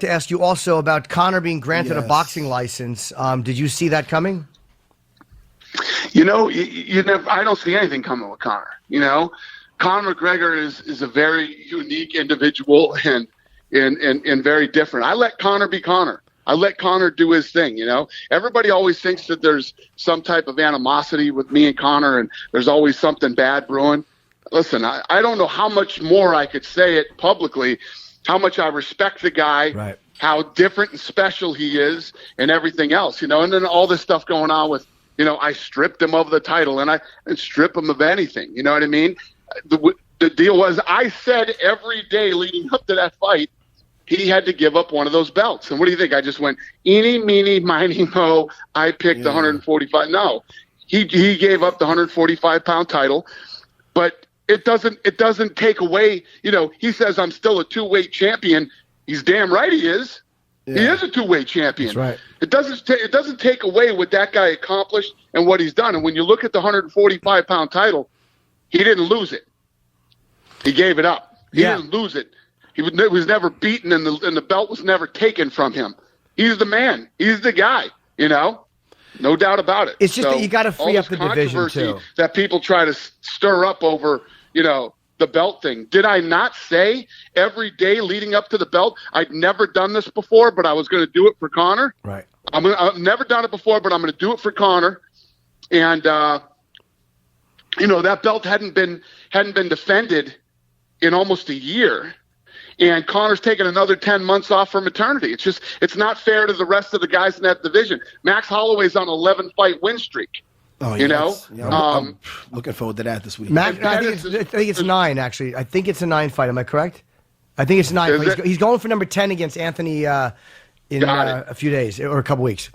To ask you also about Conor being granted a Yes. boxing license. Did you see that coming? I don't see anything coming with Conor. Conor McGregor is a very unique individual and very different. I let Conor be Conor. I let Conor do his thing. Everybody always thinks that there's some type of animosity with me and Conor, and there's always something bad brewing. Listen, I don't know how much more I could say it publicly, how much I respect the guy, Right. how different and special he is, and everything else. And then all this stuff going on with, I stripped him of the title, and I didn't strip him of anything. You know what I mean? The deal was, I said every day leading up to that fight, he had to give up one of those belts. And what do you think? I just went, eeny, meeny, miny, mo, I picked the 145. No, he gave up the 145-pound title, but it doesn't take away, he says I'm still a two-weight champion. He's damn right he is. Yeah. He is a two-weight champion. That's right. It doesn't take away what that guy accomplished and what he's done. And when you look at the 145-pound title, he didn't lose it. He gave it up. He didn't lose it. He was never beaten, and the belt was never taken from him. He's the man. He's the guy, No doubt about it. It's just that you got to free up the division, too. That people try to stir up over, the belt thing. Did I not say every day leading up to the belt, I'd never done this before, but I was going to do it for Conor? Right. I've never done it before, but I'm going to do it for Conor. And, that belt hadn't been defended in almost a year. And Conor's taken another 10 months off for maternity. It's not fair to the rest of the guys in that division. Max Holloway's on an 11-fight win streak. Oh, yes. Yeah, I'm looking forward to that this week. I think it's 9, actually. I think it's a 9 fight. Am I correct? I think it's 9. He's going for number 10 against Anthony in a few days or a couple weeks.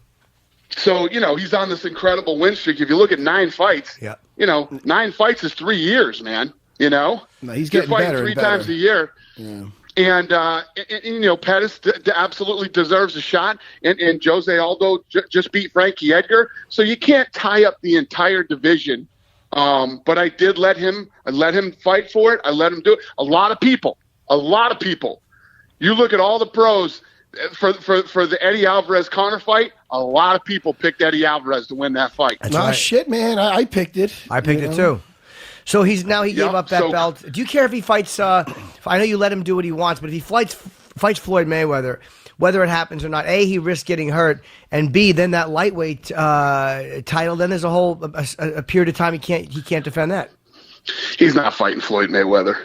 So, he's on this incredible win streak. If you look at 9 fights, 9 fights is 3 years, man. No, he's getting better three and better. times a year. Yeah. And Pettis absolutely deserves a shot. And Jose Aldo just beat Frankie Edgar. So you can't tie up the entire division. But I did let him fight for it. I let him do it. A lot of people. You look at all the pros for the Eddie Alvarez-Conor fight, a lot of people picked Eddie Alvarez to win that fight. That's right. Shit, man. I picked it. I picked it too. So he gave up that belt. Do you care if he fights? I know you let him do what he wants, but if he fights Floyd Mayweather, whether it happens or not, A, he risks getting hurt, and B, then that lightweight title, then there's a period of time he can't defend that. He's not fighting Floyd Mayweather.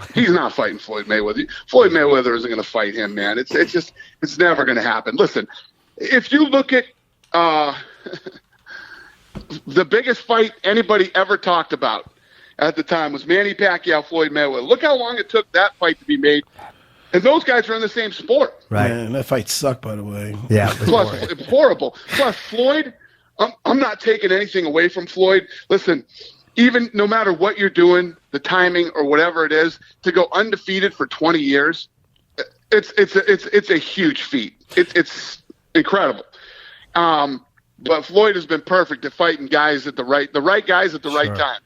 Floyd Mayweather isn't going to fight him, man. It's never going to happen. Listen, if you look at the biggest fight anybody ever talked about at the time was Manny Pacquiao, Floyd Mayweather. Look how long it took that fight to be made. And those guys are in the same sport. Right. Man, that fight sucked, by the way. Yeah. Plus, horrible. Plus, Floyd, I'm not taking anything away from Floyd. Listen, even no matter what you're doing, the timing or whatever it is, to go undefeated for 20 years, it's a huge feat. It's incredible. But Floyd has been perfect at fighting guys at the right guys at the right time,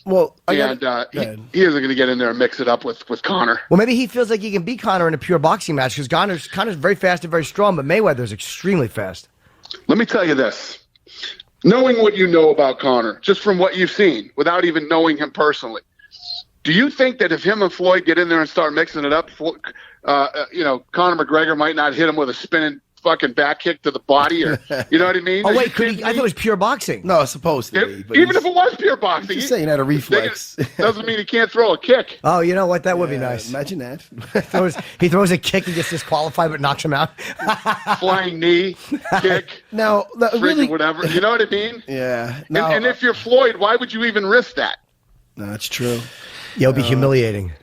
Well, he isn't going to get in there and mix it up with Conor. Well, maybe he feels like he can beat Conor in a pure boxing match because Conor's very fast and very strong, but Mayweather's extremely fast. Let me tell you this. Knowing what you know about Conor, just from what you've seen, without even knowing him personally, do you think that if him and Floyd get in there and start mixing it up, Conor McGregor might not hit him with a spinning fucking back kick to the body, or you know what I mean? Oh wait, I thought it was pure boxing. No, it's supposed to be. But even if it was pure boxing, just saying that a reflex doesn't mean he can't throw a kick. Oh, you know what? That would be nice. Imagine that. he throws a kick and gets disqualified, but knocks him out. Flying knee, kick. No, really, whatever. You know what I mean? Yeah. No, and if you're Floyd, why would you even risk that? No, that's true. Yeah, it'll be humiliating.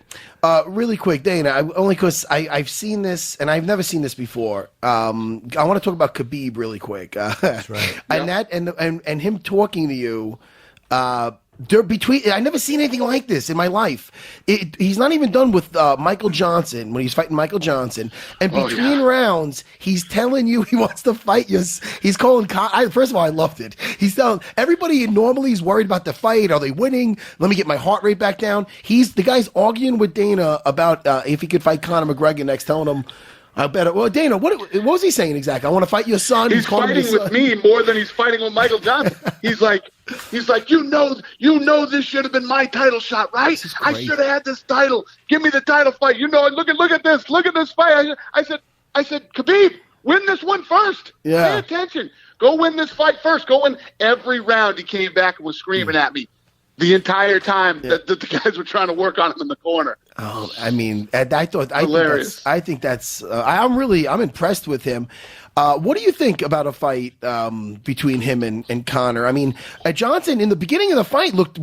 Really quick, Dana, only because I've seen this, and I've never seen this before. I want to talk about Khabib really quick. That's right. And him talking to you, I never seen anything like this in my life. He's not even done with Michael Johnson when he's fighting Michael Johnson, and between rounds, he's telling you he wants to fight you. He's calling. First of all, I loved it. He's telling everybody normally is worried about the fight. Are they winning? Let me get my heart rate back down. The guy's arguing with Dana about if he could fight Conor McGregor next, telling him, I bet. Well, Dana, what was he saying exactly? I want to fight your son. He's fighting with me more than he's fighting with Michael Johnson. He's like, you know, this should have been my title shot, right? I should have had this title. Give me the title fight. You know, look at this fight. I said, Khabib, win this one first. Yeah. Pay attention. Go win this fight first. Go win every round. He came back and was screaming at me the entire time that the guys were trying to work on him in the corner. Oh, I mean, I hilarious. think that's I'm impressed with him. What do you think about a fight between him and Conor? I mean, Johnson in the beginning of the fight looked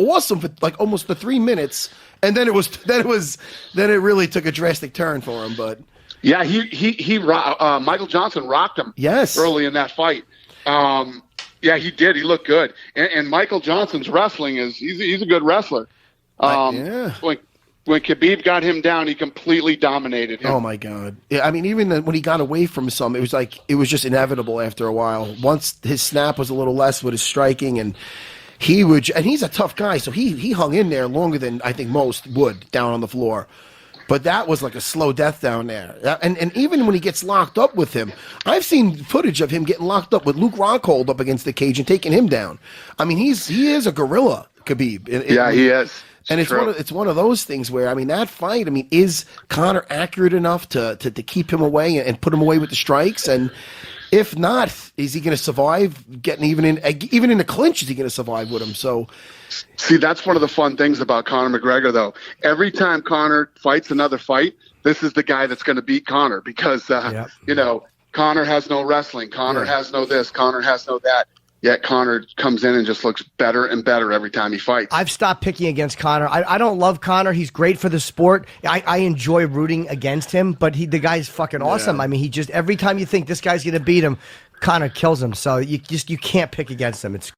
awesome for like almost the 3 minutes, and then it really took a drastic turn for him. But yeah, Michael Johnson rocked him. Yes, early in that fight. Yeah, he did. He looked good. And Michael Johnson's wrestling he's a good wrestler. When Khabib got him down, he completely dominated him. Oh my God! Yeah, I mean, even when he got away from some, it was just inevitable after a while. Once his snap was a little less with his striking, and he's a tough guy, so he hung in there longer than I think most would down on the floor. But that was like a slow death down there. And even when he gets locked up with him, I've seen footage of him getting locked up with Luke Rockhold up against the cage and taking him down. I mean, he is a gorilla, Khabib. He is. And it's one of those things where, I mean, that fight, I mean, is Conor accurate enough to keep him away and put him away with the strikes? And if not, is he going to survive getting even in a clinch? Is he going to survive with him? So, see, that's one of the fun things about Conor McGregor, though. Every time Conor fights another fight, this is the guy that's going to beat Conor because, you know, Conor has no wrestling. Conor has no this. Conor has no that. Yet Conor comes in and just looks better and better every time he fights. I've stopped picking against Conor. I don't love Conor. He's great for the sport. I enjoy rooting against him, but the guy's fucking awesome. I mean, every time you think this guy's going to beat him, Conor kills him. So you can't pick against him. It's